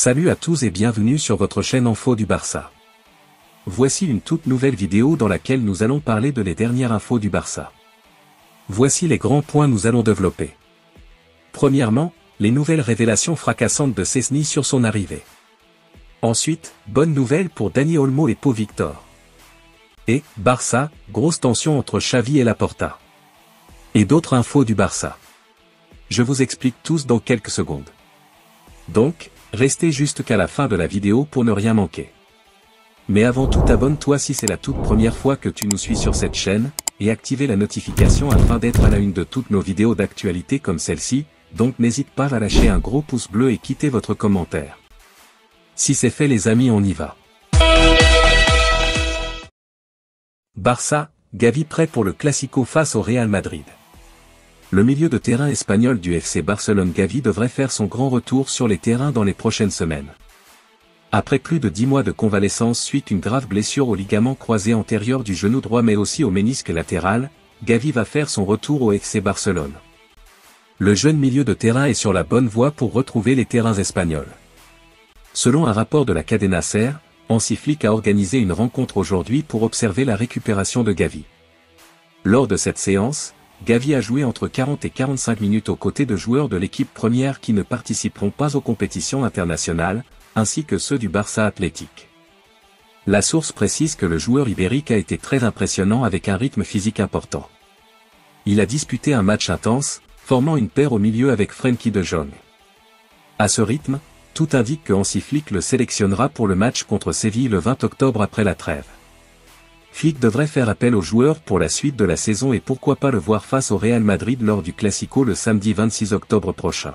Salut à tous et bienvenue sur votre chaîne Info du Barça. Voici une toute nouvelle vidéo dans laquelle nous allons parler de les dernières infos du Barça. Voici les grands points nous allons développer. Premièrement, les nouvelles révélations fracassantes de Szczęsny sur son arrivée. Ensuite, bonne nouvelle pour Dani Olmo et Pau Victor. Et, Barça, grosse tension entre Xavi et Laporta. Et d'autres infos du Barça. Je vous explique tous dans quelques secondes. Donc, restez jusqu'à la fin de la vidéo pour ne rien manquer. Mais avant tout, abonne-toi si c'est la toute première fois que tu nous suis sur cette chaîne, et activez la notification afin d'être à la une de toutes nos vidéos d'actualité comme celle-ci, donc n'hésite pas à lâcher un gros pouce bleu et quitter votre commentaire. Si c'est fait les amis, on y va. Barça, Gavi prêt pour le Classico face au Real Madrid. Le milieu de terrain espagnol du FC Barcelone Gavi devrait faire son grand retour sur les terrains dans les prochaines semaines. Après plus de 10 mois de convalescence suite une grave blessure au ligament croisé antérieur du genou droit mais aussi au ménisque latéral, Gavi va faire son retour au FC Barcelone. Le jeune milieu de terrain est sur la bonne voie pour retrouver les terrains espagnols. Selon un rapport de la Cadena SER, Hansi Flick a organisé une rencontre aujourd'hui pour observer la récupération de Gavi. Lors de cette séance, Gavi a joué entre 40 et 45 minutes aux côtés de joueurs de l'équipe première qui ne participeront pas aux compétitions internationales, ainsi que ceux du Barça Athletic. La source précise que le joueur ibérique a été très impressionnant avec un rythme physique important. Il a disputé un match intense, formant une paire au milieu avec Frenkie de Jong. À ce rythme, tout indique que Hansi Flick le sélectionnera pour le match contre Séville le 20 octobre après la trêve. Flick devrait faire appel au joueur pour la suite de la saison et pourquoi pas le voir face au Real Madrid lors du Classico le samedi 26 octobre prochain.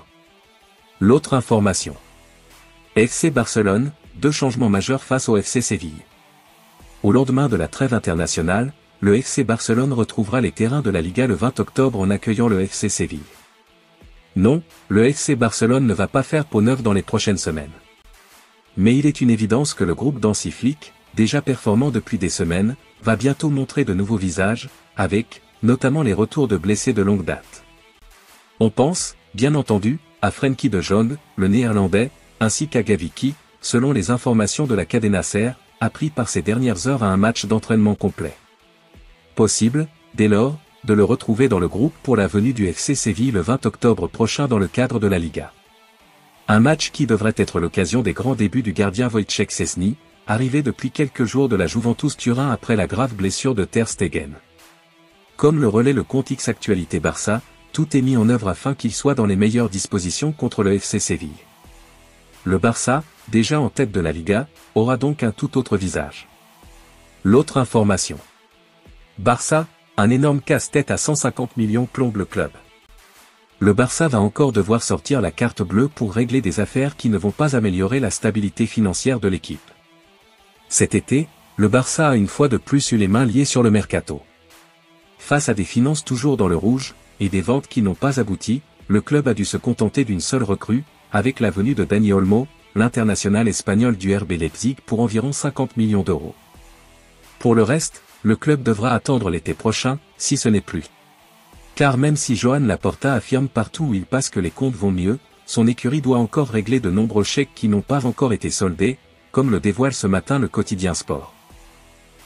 L'autre information. FC Barcelone, 2 changements majeurs face au FC Séville. Au lendemain de la trêve internationale, le FC Barcelone retrouvera les terrains de la Liga le 20 octobre en accueillant le FC Séville. Non, le FC Barcelone ne va pas faire peau neuve dans les prochaines semaines. Mais il est une évidence que le groupe d'Hansi Flick, déjà performant depuis des semaines, va bientôt montrer de nouveaux visages, avec, notamment les retours de blessés de longue date. On pense, bien entendu, à Frenkie de Jong, le néerlandais, ainsi qu'à Gavi qui, selon les informations de la Cadena SER, a pris par ces dernières heures à un match d'entraînement complet. Possible, dès lors, de le retrouver dans le groupe pour la venue du FC Séville le 20 octobre prochain dans le cadre de la Liga. Un match qui devrait être l'occasion des grands débuts du gardien Wojciech Szczęsny, arrivé depuis quelques jours de la Juventus Turin après la grave blessure de Ter Stegen. Comme le relaie le compte X Actualité Barça, tout est mis en œuvre afin qu'il soit dans les meilleures dispositions contre le FC Séville. Le Barça, déjà en tête de la Liga, aura donc un tout autre visage. L'autre information. Barça, un énorme casse-tête à 150 millions plombe le club. Le Barça va encore devoir sortir la carte bleue pour régler des affaires qui ne vont pas améliorer la stabilité financière de l'équipe. Cet été, le Barça a une fois de plus eu les mains liées sur le mercato. Face à des finances toujours dans le rouge, et des ventes qui n'ont pas abouti, le club a dû se contenter d'une seule recrue, avec la venue de Dani Olmo, l'international espagnol du RB Leipzig pour environ 50 millions d'euros. Pour le reste, le club devra attendre l'été prochain, si ce n'est plus. Car même si Joan Laporta affirme partout où il passe que les comptes vont mieux, son écurie doit encore régler de nombreux chèques qui n'ont pas encore été soldés, comme le dévoile ce matin le quotidien Sport.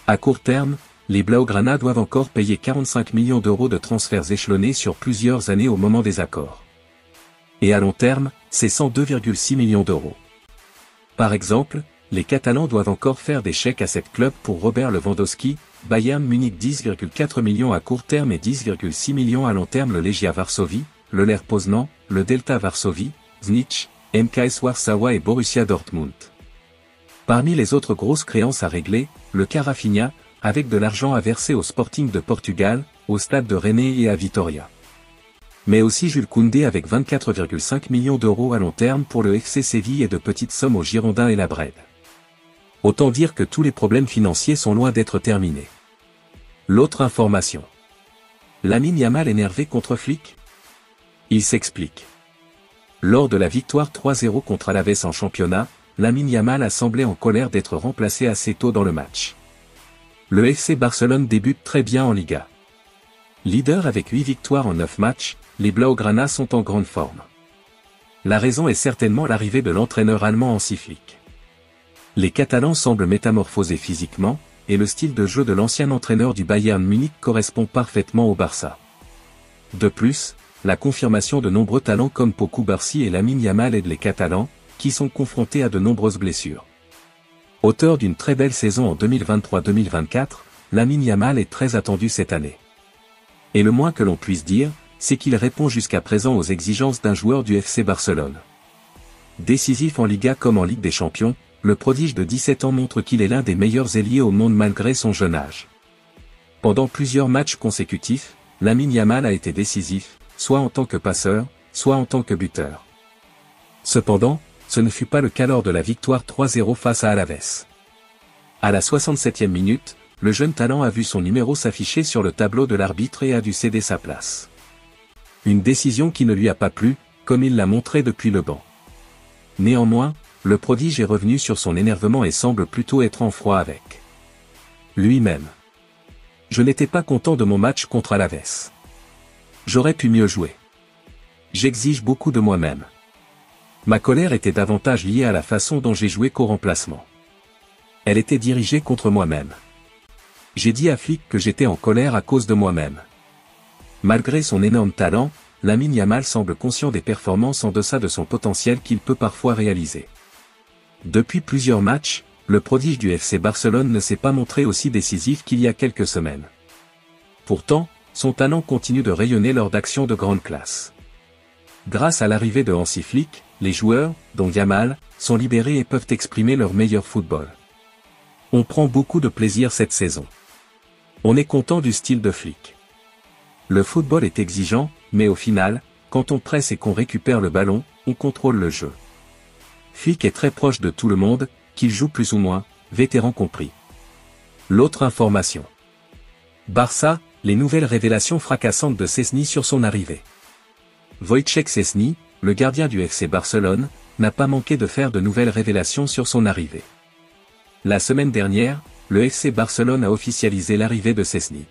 À court terme, les Blaugrana doivent encore payer 45 millions d'euros de transferts échelonnés sur plusieurs années au moment des accords. Et à long terme, c'est 102,6 millions d'euros. Par exemple, les Catalans doivent encore faire des chèques à 7 clubs pour Robert Lewandowski, Bayern Munich 10,4 millions à court terme et 10,6 millions à long terme le Legia Varsovie, le Lech Poznan, le Delta Varsovie, Znicz, MKS Warsaw et Borussia Dortmund. Parmi les autres grosses créances à régler, le cas Rafinha, avec de l'argent à verser au Sporting de Portugal, au Stade de Rennais et à Vitoria. Mais aussi Jules Koundé avec 24,5 millions d'euros à long terme pour le FC Séville et de petites sommes aux Girondins et la Brède. Autant dire que tous les problèmes financiers sont loin d'être terminés. L'autre information. Lamine Yamal énervé contre Flick? Il s'explique. Lors de la victoire 3-0 contre Alaves en championnat, Lamine Yamal a semblé en colère d'être remplacé assez tôt dans le match. Le FC Barcelone débute très bien en Liga. Leader avec 8 victoires en 9 matchs, les Blaugrana sont en grande forme. La raison est certainement l'arrivée de l'entraîneur allemand Hansi Flick. Les Catalans semblent métamorphosés physiquement, et le style de jeu de l'ancien entraîneur du Bayern Munich correspond parfaitement au Barça. De plus, la confirmation de nombreux talents comme Pau Cubarsí et Lamine Yamal aide les Catalans, qui sont confrontés à de nombreuses blessures. Auteur d'une très belle saison en 2023-2024, Lamine Yamal est très attendu cette année. Et le moins que l'on puisse dire, c'est qu'il répond jusqu'à présent aux exigences d'un joueur du FC Barcelone. Décisif en Liga comme en Ligue des Champions, le prodige de 17 ans montre qu'il est l'un des meilleurs ailiers au monde malgré son jeune âge. Pendant plusieurs matchs consécutifs, Lamine Yamal a été décisif, soit en tant que passeur, soit en tant que buteur. Cependant, ce ne fut pas le cas lors de la victoire 3-0 face à Alaves. À la 67e minute, le jeune talent a vu son numéro s'afficher sur le tableau de l'arbitre et a dû céder sa place. Une décision qui ne lui a pas plu, comme il l'a montré depuis le banc. Néanmoins, le prodige est revenu sur son énervement et semble plutôt être en froid avec lui-même. Je n'étais pas content de mon match contre Alaves. J'aurais pu mieux jouer. J'exige beaucoup de moi-même. Ma colère était davantage liée à la façon dont j'ai joué qu'au remplacement. Elle était dirigée contre moi-même. J'ai dit à Flick que j'étais en colère à cause de moi-même. Malgré son énorme talent, Lamine Yamal semble conscient des performances en deçà de son potentiel qu'il peut parfois réaliser. Depuis plusieurs matchs, le prodige du FC Barcelone ne s'est pas montré aussi décisif qu'il y a quelques semaines. Pourtant, son talent continue de rayonner lors d'actions de grande classe. Grâce à l'arrivée de Hansi Flick, les joueurs, dont Yamal, sont libérés et peuvent exprimer leur meilleur football. On prend beaucoup de plaisir cette saison. On est content du style de Flick. Le football est exigeant, mais au final, quand on presse et qu'on récupère le ballon, on contrôle le jeu. Flick est très proche de tout le monde, qu'il joue plus ou moins, vétéran compris. L'autre information. Barça, les nouvelles révélations fracassantes de Szczęsny sur son arrivée. Wojciech Szczęsny, le gardien du FC Barcelone, n'a pas manqué de faire de nouvelles révélations sur son arrivée. La semaine dernière, le FC Barcelone a officialisé l'arrivée de Szczęsny.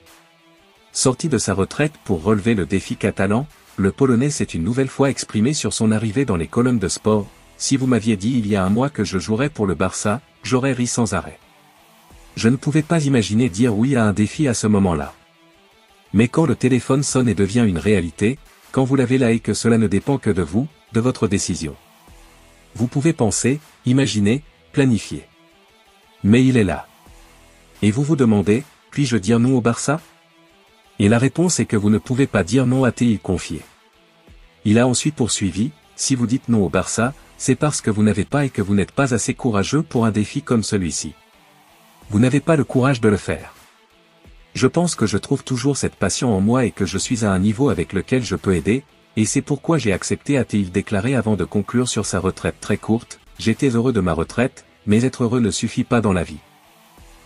Sorti de sa retraite pour relever le défi catalan, le Polonais s'est une nouvelle fois exprimé sur son arrivée dans les colonnes de sport. Si vous m'aviez dit il y a un mois que je jouerais pour le Barça, j'aurais ri sans arrêt. Je ne pouvais pas imaginer dire oui à un défi à ce moment-là. Mais quand le téléphone sonne et devient une réalité, quand vous l'avez là et que cela ne dépend que de vous, de votre décision. Vous pouvez penser, imaginer, planifier. Mais il est là. Et vous vous demandez, puis-je dire non au Barça? Et la réponse est que vous ne pouvez pas dire non, a-t-il confié. Il a ensuite poursuivi, si vous dites non au Barça, c'est parce que vous n'avez pas et que vous n'êtes pas assez courageux pour un défi comme celui-ci. Vous n'avez pas le courage de le faire. Je pense que je trouve toujours cette passion en moi et que je suis à un niveau avec lequel je peux aider, et c'est pourquoi j'ai accepté, a-t-il déclaré avant de conclure sur sa retraite très courte. J'étais heureux de ma retraite, mais être heureux ne suffit pas dans la vie.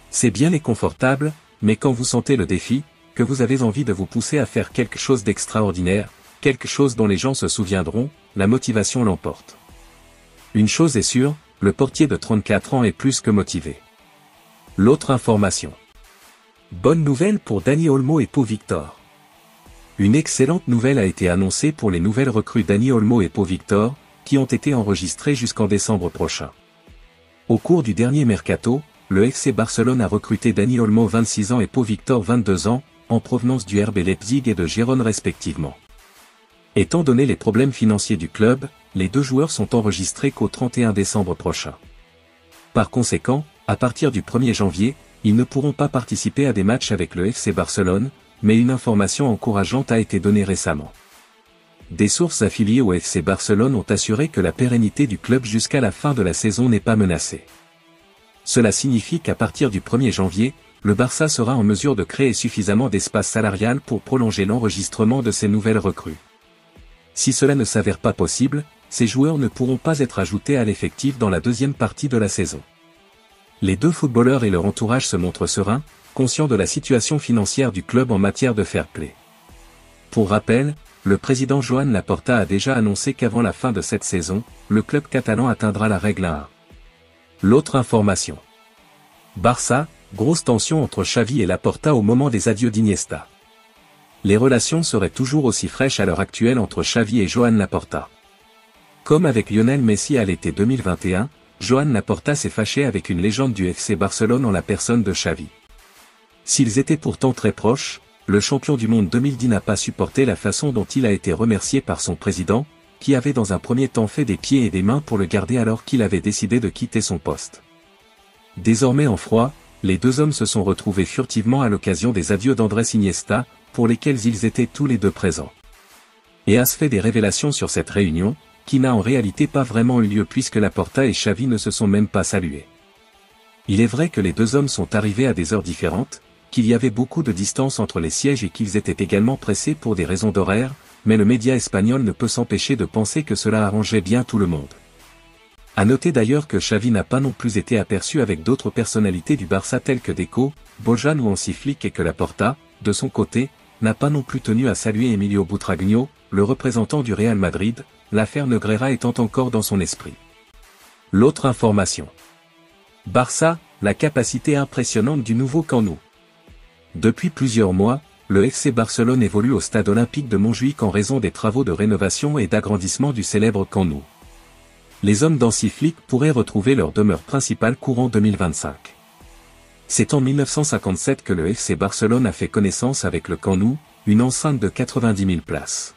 C'est bien et confortable, mais quand vous sentez le défi, que vous avez envie de vous pousser à faire quelque chose d'extraordinaire, quelque chose dont les gens se souviendront, la motivation l'emporte. Une chose est sûre, le portier de 34 ans est plus que motivé. L'autre information. Bonne nouvelle pour Dani Olmo et Pau Victor. Une excellente nouvelle a été annoncée pour les nouvelles recrues Dani Olmo et Pau Victor, qui ont été enregistrées jusqu'en décembre prochain. Au cours du dernier mercato, le FC Barcelone a recruté Dani Olmo 26 ans et Pau Victor 22 ans, en provenance du RB Leipzig et de Gérone respectivement. Étant donné les problèmes financiers du club, les deux joueurs sont enregistrés qu'au 31 décembre prochain. Par conséquent, à partir du 1er janvier, ils ne pourront pas participer à des matchs avec le FC Barcelone, mais une information encourageante a été donnée récemment. Des sources affiliées au FC Barcelone ont assuré que la pérennité du club jusqu'à la fin de la saison n'est pas menacée. Cela signifie qu'à partir du 1er janvier, le Barça sera en mesure de créer suffisamment d'espace salarial pour prolonger l'enregistrement de ces nouvelles recrues. Si cela ne s'avère pas possible, ces joueurs ne pourront pas être ajoutés à l'effectif dans la deuxième partie de la saison. Les deux footballeurs et leur entourage se montrent sereins, conscients de la situation financière du club en matière de fair play. Pour rappel, le président Joan Laporta a déjà annoncé qu'avant la fin de cette saison, le club catalan atteindra la règle 1. L'autre information. Barça, grosse tension entre Xavi et Laporta au moment des adieux d'Iniesta. Les relations seraient toujours aussi fraîches à l'heure actuelle entre Xavi et Joan Laporta. Comme avec Lionel Messi à l'été 2021, Joan Laporta s'est fâché avec une légende du FC Barcelone en la personne de Xavi. S'ils étaient pourtant très proches, le champion du monde 2010 n'a pas supporté la façon dont il a été remercié par son président, qui avait dans un premier temps fait des pieds et des mains pour le garder alors qu'il avait décidé de quitter son poste. Désormais en froid, les deux hommes se sont retrouvés furtivement à l'occasion des adieux d'Andrés Iniesta, pour lesquels ils étaient tous les deux présents. Et a fait des révélations sur cette réunion, qui n'a en réalité pas vraiment eu lieu puisque Laporta et Xavi ne se sont même pas salués. Il est vrai que les deux hommes sont arrivés à des heures différentes, qu'il y avait beaucoup de distance entre les sièges et qu'ils étaient également pressés pour des raisons d'horaire, mais le média espagnol ne peut s'empêcher de penser que cela arrangeait bien tout le monde. À noter d'ailleurs que Xavi n'a pas non plus été aperçu avec d'autres personnalités du Barça telles que Deco, Bojan ou Hansi Flick et que Laporta, de son côté, n'a pas non plus tenu à saluer Emilio Butragueño, le représentant du Real Madrid, l'affaire Negreira étant encore dans son esprit. L'autre information. Barça, la capacité impressionnante du nouveau Camp Nou. Depuis plusieurs mois, le FC Barcelone évolue au stade olympique de Montjuïc en raison des travaux de rénovation et d'agrandissement du célèbre Camp Nou. Les hommes d'Hansi Flick pourraient retrouver leur demeure principale courant 2025. C'est en 1957 que le FC Barcelone a fait connaissance avec le Camp Nou, une enceinte de 90 000 places.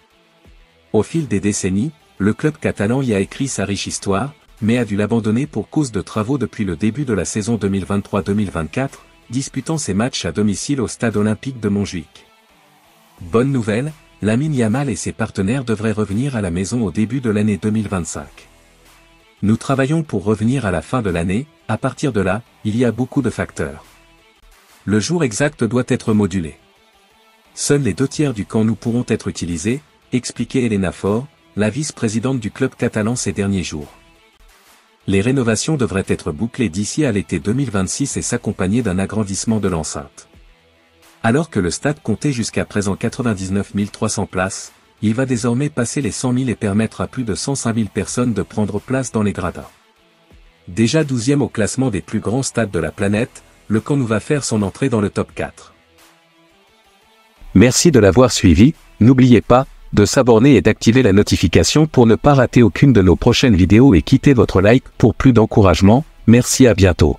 Au fil des décennies, le club catalan y a écrit sa riche histoire, mais a dû l'abandonner pour cause de travaux depuis le début de la saison 2023-2024, disputant ses matchs à domicile au stade olympique de Montjuïc. Bonne nouvelle, Lamine Yamal et ses partenaires devraient revenir à la maison au début de l'année 2025. Nous travaillons pour revenir à la fin de l'année, à partir de là, il y a beaucoup de facteurs. Le jour exact doit être modulé. Seuls les 2/3 du Camp Nou pourront être utilisés, expliquait Elena Faure, la vice-présidente du club catalan ces derniers jours. Les rénovations devraient être bouclées d'ici à l'été 2026 et s'accompagner d'un agrandissement de l'enceinte. Alors que le stade comptait jusqu'à présent 99 300 places, il va désormais passer les 100 000 et permettre à plus de 105 000 personnes de prendre place dans les gradins. Déjà 12e au classement des plus grands stades de la planète, le Camp Nou va faire son entrée dans le top 4. Merci de l'avoir suivi, n'oubliez pas de s'abonner et d'activer la notification pour ne pas rater aucune de nos prochaines vidéos et quittez votre like pour plus d'encouragement. Merci, à bientôt.